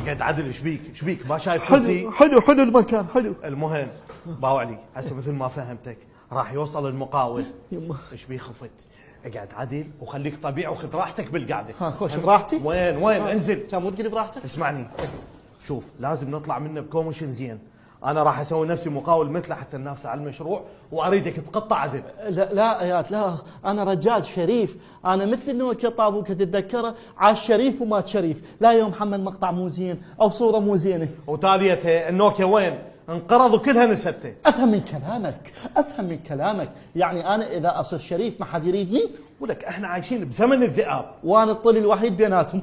اقعد عدل. ايش بيك ما شايف حلو كرسي؟ حلو المكان حلو. المهم باو علي هسه مثل ما فهمتك راح يوصل المقاول. يمه ايش بيه خفت؟ اقعد عدل وخليك طبيعي وخذ راحتك بالقعده. ها خوش براحتي. وين انزل. كان مو تقولي براحتك؟ اسمعني شوف لازم نطلع منه بكوميشن زين. انا راح اسوي نفسي مقاول مثله حتى ننافس على المشروع واريدك تقطع عدل. لا ايات لا، انا رجال شريف، انا مثل النوكه طابوكه تتذكره، عاش شريف ومات شريف، لا يوم محمد مقطع مو زين او صوره مو زينه. وتاليته النوكيا وين؟ انقرض وكلها نسبته. افهم من كلامك، يعني انا اذا اصير شريف ما حد يريدني؟ ولك احنا عايشين بزمن الذئاب وانا الطلي الوحيد بيناتهم.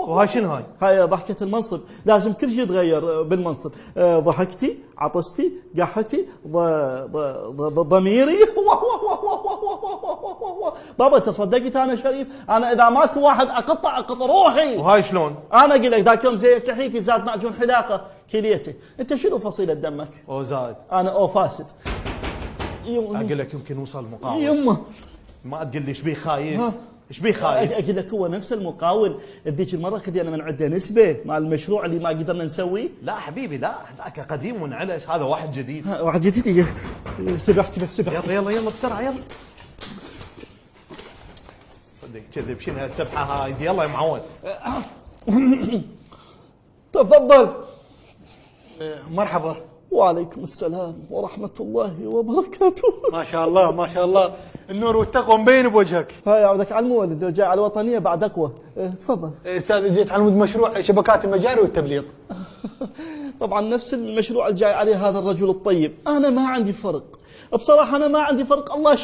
وهاي شنو هاي؟ هاي ضحكة المنصب، لازم كل شيء يتغير بالمنصب. ضحكتي، عطستي، قحتي، ضميري. بابا تصدقت انا شريف، انا اذا مات واحد اقطع روحي. وهاي شلون؟ انا اقول لك ذاك يوم زيت لحيتي زاد معجون حلاقه كليتي. انت شنو فصيله دمك؟ او زاد. انا او فاسد. اقول لك يمكن وصل مقاول. يمه ما تقول لي ايش بيه خايف؟ ايش بيه خايف؟ اقول لك هو نفس المقاول بذيك المره خذينا من عنده نسبه مال المشروع اللي ما قدرنا نسويه. لا حبيبي لا، ذاك قديم ونعلش، هذا واحد جديد. واحد جديد. سبحت بس سبحت. يلا بسرعه يلا. صدق كذب شنو هالسبحه هاي؟ يلا يا معود. تفضل. مرحبا. وعليكم السلام ورحمة الله وبركاته. ما شاء الله ما شاء الله، النور والتقوى مبين بوجهك. هاي يعودك على المولد، لو جاي على الوطنية بعد أقوى. تفضل. استاذ جيت على مود مشروع شبكات المجاري والتبليط. طبعا نفس المشروع اللي جاي عليه هذا الرجل الطيب. أنا ما عندي فرق بصراحة، أنا ما عندي فرق، الله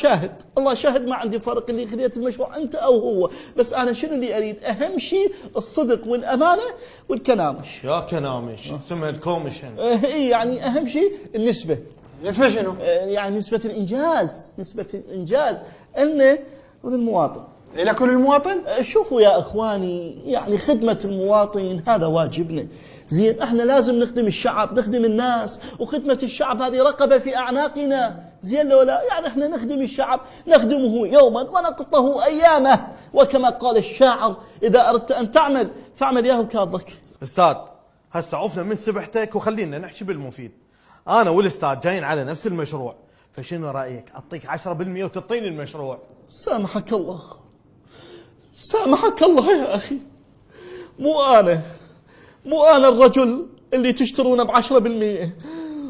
شاهد ما عندي فرق اللي خذيت المشروع أنت أو هو. بس أنا شنو اللي أريد؟ أهم شيء الصدق والأمانة والكنامش. يا كنامش اسمها الكوميشن. إي يعني أهم شيء النسبة. نسبة شنو؟ يعني نسبة الإنجاز إنه وللمواطن. إلى كل المواطن؟ شوفوا يا إخواني، يعني خدمة المواطن هذا واجبنا. زين احنا لازم نخدم الشعب، نخدم الناس، وخدمة الشعب هذه رقبة في أعناقنا. زين لو لا؟ يعني احنا نخدم الشعب، نخدمه يوما ونقطه أيامه، وكما قال الشاعر إذا أردت أن تعمل فاعمل ياهو كاظك. أستاذ هسه عفنا من سبحتك وخلينا نحكي بالمفيد. أنا والأستاذ جايين على نفس المشروع، فشنو رأيك أعطيك 10% وتعطيني المشروع؟ سامحك الله يا أخي، مو أنا الرجل اللي تشترونه ب10%.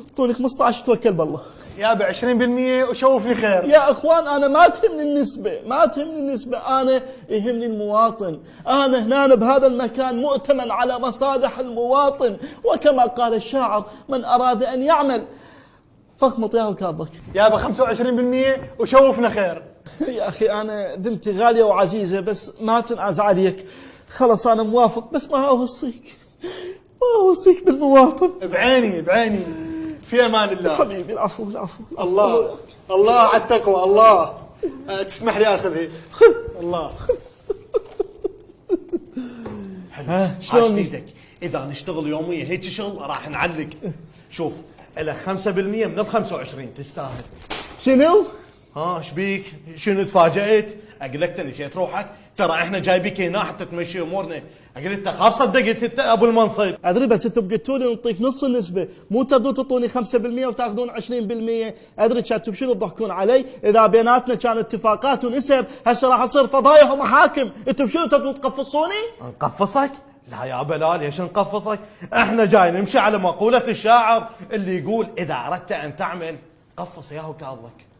اعطوني 15 توكل بالله. يا ب20% وشوفني خير. يا اخوان انا ما تهمني النسبة، انا يهمني المواطن. انا هنا بهذا المكان مؤتمن على مصالح المواطن، وكما قال الشاعر من اراد ان يعمل فاخمط ياهو كاظك. يا ب25% وشوفنا خير. يا اخي انا ذمتي غالية وعزيزة، بس ما تنعز عليك. خلص انا موافق، بس ما اوصيك بالمواطن. بعيني في امان الله. حبيبي العفو. الله على التقوى. الله تسمح لي اخذه. الله. شلون ايدك؟ اذا نشتغل يوميا هيك شغل راح نعلق. شوف الى 5% من ال25 تستاهل. شنو؟ ايش بيك؟ شنو تفاجأت؟ اقول لك نسيت روحك؟ ترى احنا جايبيك هنا حتى تمشي امورنا. اقول انت خاف صدقت انت ابو المنصب. ادري، بس انتم قلتوا لي نعطيك نص النسبه، مو تردون تعطوني 5% وتاخذون 20%. ادري كانتم شنو تضحكون علي؟ اذا بيناتنا كان اتفاقات ونسب، هسه راح تصير فضايح ومحاكم. انتم شنو تبون تقفصوني؟ نقفصك؟ لا يا بلال ليش نقفصك؟ احنا جاي نمشي على مقولة الشاعر اللي يقول اذا اردت ان تعمل قفص ياهو كاظك.